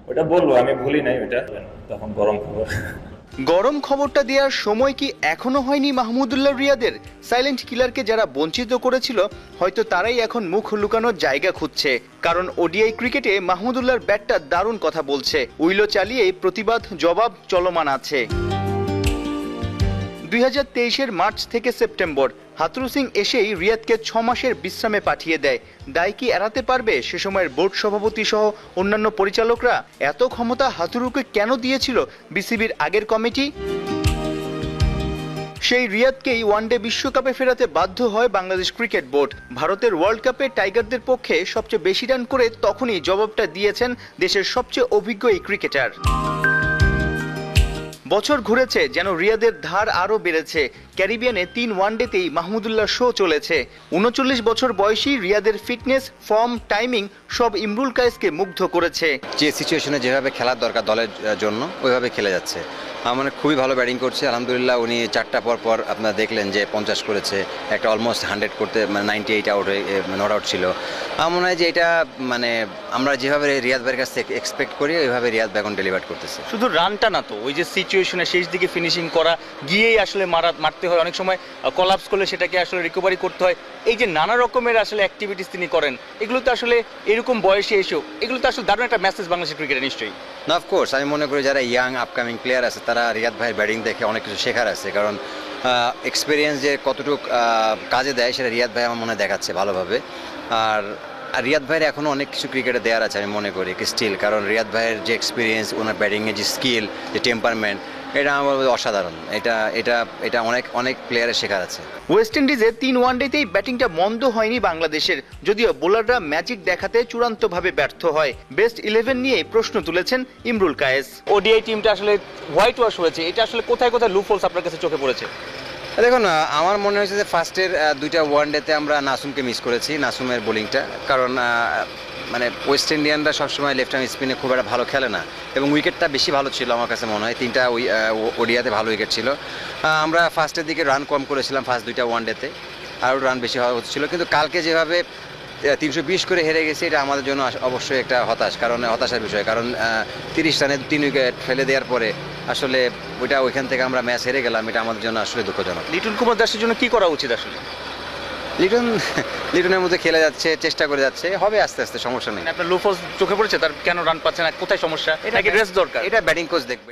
ওটা বলবো, আমি ভুলি নাই ওটা, তখন গরম খবর। গরম খবরটা দেওয়ার সময় কি এখনো হয়নি মাহমুদুল্লাহ রিয়াদের? সাইলেন্ট কিলারকে যারা বঞ্চিত করেছিল হয়তো তারাই এখন মুখ লুকানোর জায়গা খুঁজছে, কারণ ওডিআই ক্রিকেটে মাহমুদুল্লাহর ব্যাটটা দারুণ কথা বলছে। উইলো চালিয়ে প্রতিবাদ জবাব চলমান আছে। 2023-এর মার্চ থেকে সেপ্টেম্বর হাথুরু সিং এসেই রিয়াদকে 6 মাসের বিশ্রামে পাঠিয়ে দেয়। দায় কি এড়াতে পারবে সে সময়ের বোর্ড সভাপতি সহ অন্যান্য পরিচালকরা? এত ক্ষমতা হাথুরুকে কেন দিয়েছিল বিসিবির আগের কমিটি? সেই রিয়াদকেই ওয়ানডে বিশ্বকাপে ফেরাতে বাধ্য হয় বাংলাদেশ ক্রিকেট বোর্ড। ভারতের ওয়ার্ল্ড কাপে টাইগারদের পক্ষে সবচেয়ে বেশি রান করে তখনই জবাবটা দিয়েছেন দেশের সবচেয়ে অভিজ্ঞ এই ক্রিকেটার। বছর ঘুরেছে, যেন রিয়াদের ধার আরও বেড়েছে। ক্যারিবিয়ানে 3 ওয়ানডেতেই মাহমুদুল্লাহ শো চলেছে। 39 বছর বয়সী রিয়াদের ফিটনেস, ফর্ম, টাইমিং সব ইমরুল কায়েসকে মুগ্ধ করেছে। যে সিচুয়েশনে যেভাবে খেলার দরকার দলের জন্য ওইভাবে খেলে যাচ্ছে। মানে খুবই ভালো ব্যাটিং করছে আলহামদুলিল্লাহ। উনি 4টা পর আপনারা দেখলেন যে 50 করেছে, একটা অলমোস্ট 100 করতে মানে 98 আউট হয়ে নট আউট ছিল। আমার মনে হয় যে এটা মানে আমরা যেভাবে রিয়াদ ভাইয়ের কাছ থেকে এক্সপেক্ট করি ওইভাবে রিয়াদ ভাই এখন ডেলিভার করতেছে। শুধু রানটা না তো, ওই যে সিচুয়েশনে শেষ দিকে ফিনিশিং করা, গিয়েই আসলে মারতে হয়, অনেক সময় কলাপস করলে সেটাকে আসলে রিকভারি করতে হয়। এই যে নানা রকমের আসলে অ্যাক্টিভিটিস তিনি করেন, এগুলো তো আসলে এরকম বয়সে এসেও এগুলো তো আসলে দারুণ একটা মেসেজ বাংলাদেশের ক্রিকেটে নিশ্চয়ই। না, অফকোর্স আমি মনে করি যারা ইয়াং আপকামিং প্লেয়ার আছে তারা রিয়াদ ভাইয়ের ব্যাটিং দেখে অনেক কিছু শেখার আছে, কারণ এক্সপিরিয়েন্স যে কতটুকু কাজে দেয় সেটা রিয়াদ ভাই আমার মনে দেখাচ্ছে ভালোভাবে। আর রিয়াদ ভাইয়ের এখনও অনেক কিছু ক্রিকেটে দেওয়ার আছে আমি মনে করি স্টিল, কারণ রিয়াদ ভাইয়ের যে এক্সপিরিয়েন্স, ওনার ব্যাটিংয়ের যে স্কিল, যে টেম্পারমেন্ট, এটা আমার অসাধারণ। এটা অনেক প্লেয়ারের শেখার আছে। ওয়েস্ট ইন্ডিজে 3 ওয়ানডেতেই ব্যাটিংটা মন্দ হয়নি বাংলাদেশের, যদিও বোলাররা ম্যাজিক দেখাতে চূড়ান্তভাবে ব্যর্থ হয়। বেস্ট 11 নিয়ে প্রশ্ন তুলেছেন ইমরুল কায়েস। ওডিআই টিমটা আসলে হোয়াইট ওয়াশ হয়েছে, এটা আসলে কোথায় কোথায় লুপহোলস আপনার কাছে চোখে পড়েছে? দেখুন, আমার মনে হয়েছে যে ফার্স্টের 2টা ওয়ানডেতে আমরা নাসুমকে মিস করেছি, নাসুমের বোলিংটা, কারণ মানে ওয়েস্ট ইন্ডিয়ানরা সবসময় লেফট হ্যান্ড স্পিনে খুব একটা ভালো খেলে না, এবং উইকেটটা বেশি ভালো ছিল আমার কাছে মনে হয়। 3টা ওডিয়াতে ভালো উইকেট ছিল। আমরা ফার্স্টের দিকে রান কম করেছিলাম ফার্স্ট 2টা ওয়ানডেতে, আরও রান বেশি হওয়া হচ্ছিল, কিন্তু কালকে যেভাবে 320 করে হেরে গেছে এটা আমাদের জন্য অবশ্যই একটা হতাশার বিষয়, কারণ 30 রানে 3 উইকেট ফেলে দেওয়ার পরে আসলে ওইখান থেকে আমরা ম্যাচ হেরে গেলাম, এটা আমাদের জন্য আসলে দুঃখজনক। লিটন কুমার দাসের জন্য কি করা উচিত আসলে? লিটনের মধ্যে খেলে যাচ্ছে, চেষ্টা করে যাচ্ছে, হবে আস্তে আস্তে, সমস্যা নেই। আপনার লুপহোলস চোখে পড়েছে, তার কেন রান পাচ্ছে না, কোথায় সমস্যা, নাকি রেস্ট দরকার? এটা ব্যাটিং কোচ দেখবে।